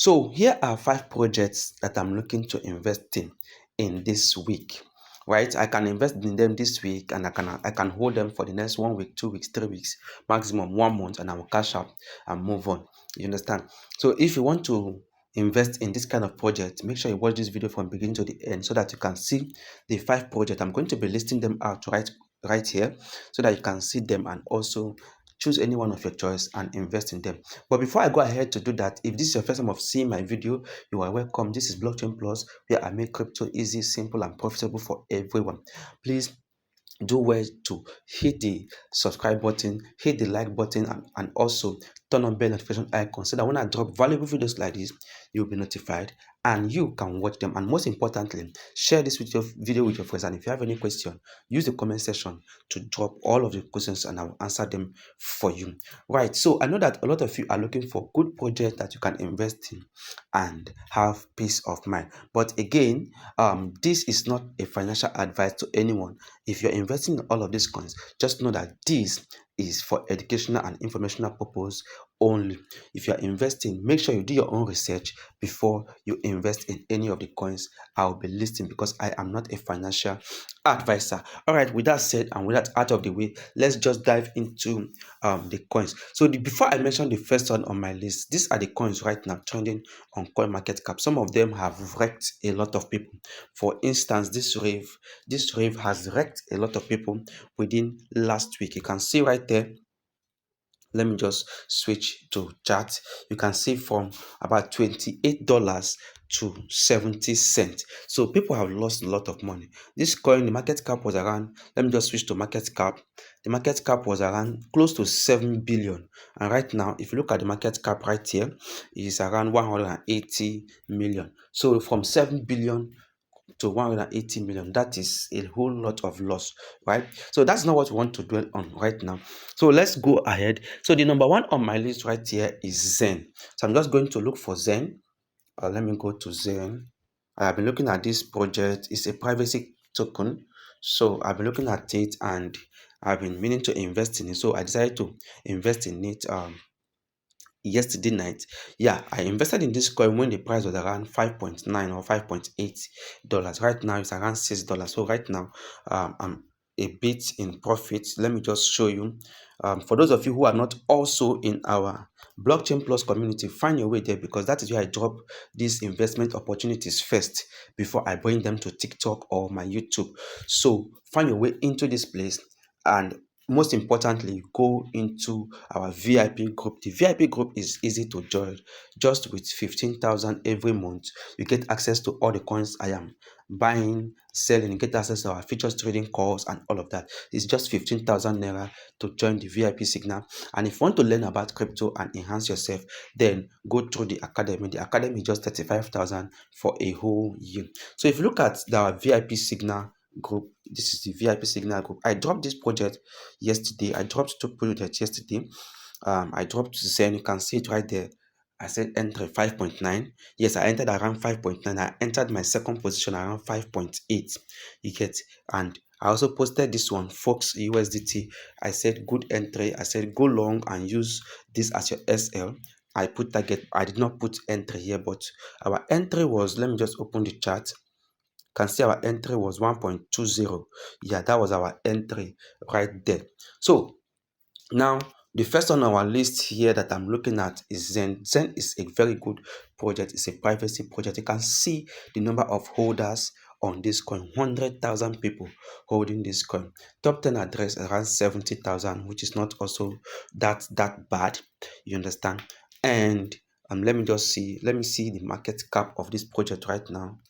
So here are 5 projects that I'm looking to invest in this week. Right, I can invest in them this week, and I can hold them for the next 1 week, 2 weeks, 3 weeks, maximum 1 month, and I will cash out and move on. You understand? So if you want to invest in this kind of project, make sure you watch this video from beginning to the end so that you can see the 5 projects. I'm going to be listing them out right here so that you can see them and also choose any one of your choice and invest in them. But before I go ahead to do that, if this is your first time of seeing my video, you are welcome. This is Blockchainplus, where I make crypto easy, simple, and profitable for everyone. Please do well to hit the subscribe button, hit the like button, and also turn on bell notification icon so that when I drop valuable videos like this, you'll be notified and you can watch them. And most importantly, share this video with your friends. And if you have any question, use the comment section to drop all of the questions and I will answer them for you. Right. So I know that a lot of you are looking for good projects that you can invest in and have peace of mind. But again, this is not a financial advice to anyone. If you're investing in all of these coins, just know that this is for educational and informational purpose only. If you're investing, make sure you do your own research before you invest in any of the coins I'll be listing, because I am not a financial advisor. All right, with that said and with that out of the way, let's just dive into the coins. So before I mention the first one on my list, these are the coins right now trending on CoinMarketCap. Some of them have wrecked a lot of people. For instance, this rave has wrecked a lot of people within last week. You can see right there. Let me just switch to chart. You can see from about $28 to 70 cents. So people have lost a lot of money. This coin, the market cap was around, let me just switch to market cap. The market cap was around close to 7 billion. And right now, if you look at the market cap right here, it is around 180 million. So from 7 billion to 180 million, that is a whole lot of loss, right? So that's not what we want to dwell on right now. So let's go ahead. So the number one on my list right here is Zen. So I'm just going to look for Zen. Let me go to Zen. I have been looking at this project. It's a privacy token. So I've been looking at it and I've been meaning to invest in it. So I decided to invest in it yesterday night. Yeah, I invested in this coin when the price was around 5.9 or $5.8. Right now it's around $6. So right now I'm a bit in profit. Let me just show you. For those of you who are not also in our Blockchain Plus community, find your way there, because that is where I drop these investment opportunities first before I bring them to TikTok or my YouTube. So find your way into this place, and most importantly, go into our VIP group. The VIP group is easy to join. Just with 15,000 every month, you get access to all the coins I am buying, selling. You get access to our futures trading calls and all of that. It's just 15,000 naira to join the VIP signal. And if you want to learn about crypto and enhance yourself, then go through the academy. The academy is just 35,000 for a whole year. So if you look at our VIP signal group, this is the VIP signal group. I dropped this project yesterday. I dropped 2 projects yesterday. I dropped Zen. You can see it right there. I said enter 5.9. Yes, I entered around 5.9. I entered my second position around 5.8. You get, and I also posted this one, Fox USDT. I said good entry. I said go long and use this as your SL. I put target. I did not put entry here, but our entry was, let me just open the chart. Can see our entry was 1.20. Yeah, that was our entry right there. So now the first on our list here that I'm looking at is Zen. Zen is a very good project. It's a privacy project. You can see the number of holders on this coin. 100,000 people holding this coin. Top 10 address around 70,000, which is not also that bad. You understand? And let me see the market cap of this project right now.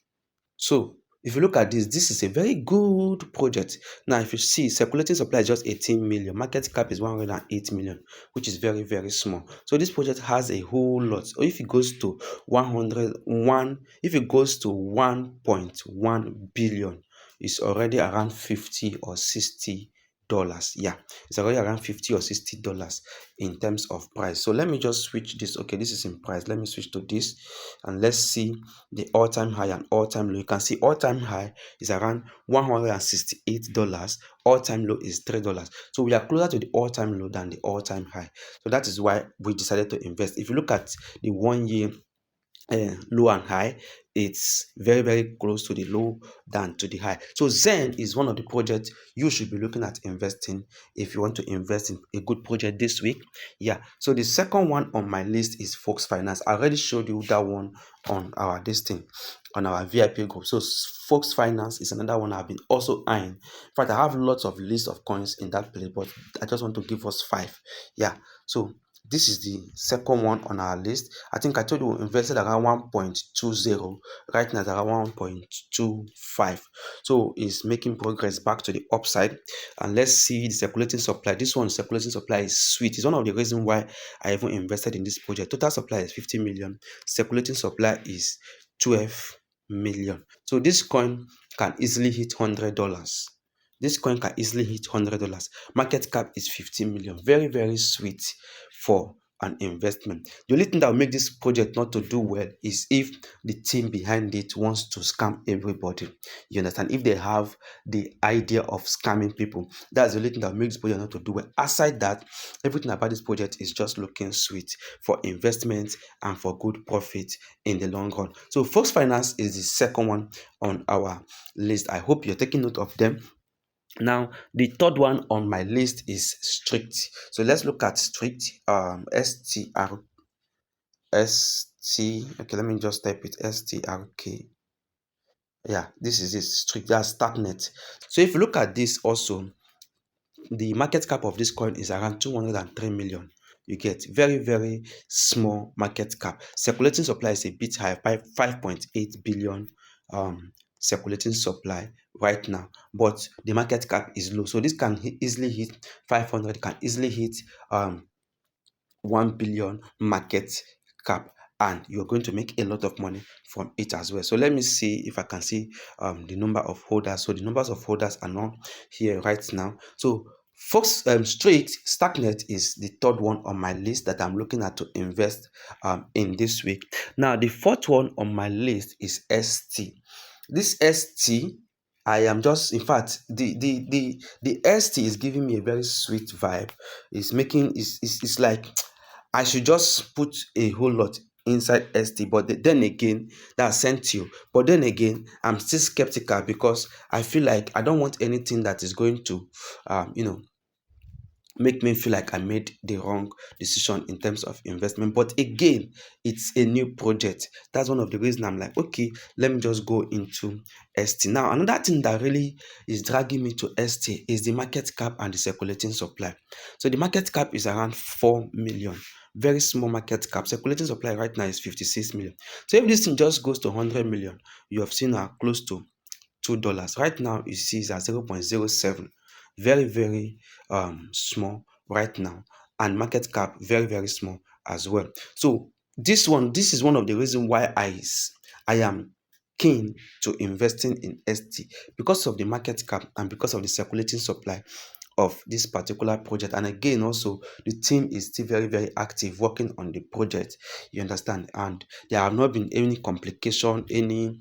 So if you look at this is a very good project. Now, if you see, circulating supply is just 18 million, market cap is 108 million, which is very, very small. So this project has a whole lot. So if it goes to 1.1 billion, it's already around 50 or 60 dollars. Yeah, it's already around 50 or 60 dollars in terms of price. So let me just switch this. Okay, this is in price. Let me switch to this and let's see the all-time high and all-time low. You can see all-time high is around $168. All-time low is $3. So we are closer to the all-time low than the all-time high. So that is why we decided to invest. If you look at the 1 year low and high. It's very, very close to the low than to the high. So Zen is one of the projects you should be looking at investing if you want to invest in a good project this week. Yeah. So the second one on my list is Fox Finance. I already showed you that one on our this thing, on our VIP group. So Fox Finance is another one I've been also eyeing. In fact, I have lots of lists of coins in that place, but I just want to give us five. Yeah. So this is the second one on our list. I think I told you we invested around 1.20. Right now it's around 1.25. So it's making progress back to the upside. And let's see the circulating supply. This one, circulating supply, is sweet. It's one of the reasons why I even invested in this project. Total supply is 50 million. Circulating supply is 12 million. So this coin can easily hit $100. This coin can easily hit $100. Market cap is 15 million. Very, very sweet for an investment. The only thing that will make this project not to do well is if the team behind it wants to scam everybody. You understand? If they have the idea of scamming people, that's the only thing that makes this project not to do well. Aside that, everything about this project is just looking sweet for investment and for good profit in the long run. So Fox Finance is the second one on our list. I hope you're taking note of them. Now, the third one on my list is Strict. So let's look at Strict. Okay, let me just type it. STRK. Yeah, this is it. Strict. That's Startnet. So if you look at this also, the market cap of this coin is around 203 million. You get very, very small market cap. Circulating supply is a bit high, 5.8 billion circulating supply right now, but the market cap is low. So this can easily hit 500, can easily hit 1 billion market cap, and you're going to make a lot of money from it as well. So let me see if I can see the number of holders. So the numbers of holders are not here right now. So Fox Straight Stacknet is the third one on my list that I'm looking at to invest in this week. Now the fourth one on my list is ST. This ST, I am just, in fact, the ST is giving me a very sweet vibe. It's like I should just put a whole lot inside ST, but then again, that's sent you. But then again, I'm still skeptical because I feel like I don't want anything that is going to, make me feel like I made the wrong decision in terms of investment. But again, it's a new project. That's one of the reasons I'm like, okay, let me just go into ST. Now, another thing that really is dragging me to ST is the market cap and the circulating supply. So the market cap is around 4 million. Very small market cap. Circulating supply right now is 56 million. So if this thing just goes to 100 million, you have seen close to $2. Right now, you see it's at 0.07. Very, very small right now. And market cap, very, very small as well. So this is one of the reasons why I am keen to investing in ST, because of the market cap and because of the circulating supply of this particular project. And again, also the team is still very, very active working on the project, you understand, and there have not been any complication, any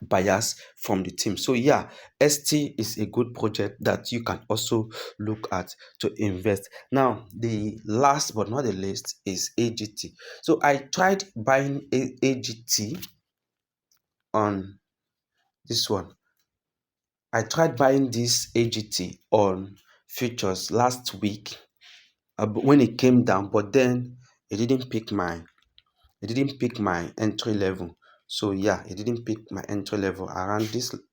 bias from the team. So yeah, ST is a good project that you can also look at to invest. Now, the last but not the least is AGT. So I tried buying AGT on this one. I tried buying this AGT on futures last week when it came down, but then it didn't pick my entry level. So yeah, it didn't pick my entry level around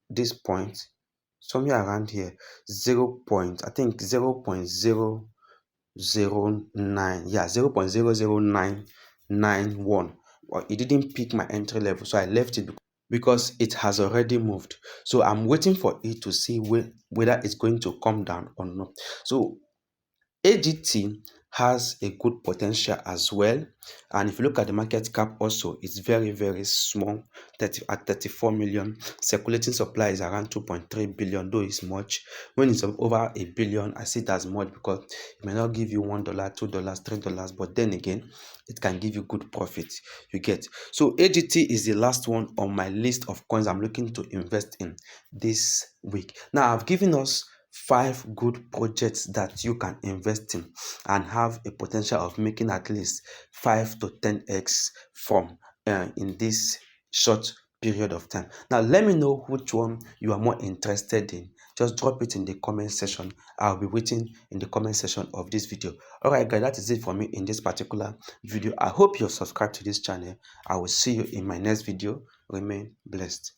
this point, somewhere around here, 0 point, I think 0.009, yeah, 0.00991. Well, it didn't pick my entry level, so I left it because it has already moved. So I'm waiting for it to see whether it's going to come down or not. So AGT has a good potential as well, and if you look at the market cap also, it's very, very small, at 34 million. Circulating supply is around 2.3 billion, though it's much. When it's over a billion, I see it as much because it may not give you $1, $2, $3, but then again, it can give you good profit, you get. So AGT is the last one on my list of coins I'm looking to invest in this week. Now, I've given us 5 good projects that you can invest in and have a potential of making at least 5 to 10x from in this short period of time. Now, let me know which one you are more interested in. Just drop it in the comment section. I'll be waiting in the comment section of this video. All right, guys, that is it for me in this particular video. I hope you're subscribed to this channel. I will see you in my next video. Remain blessed.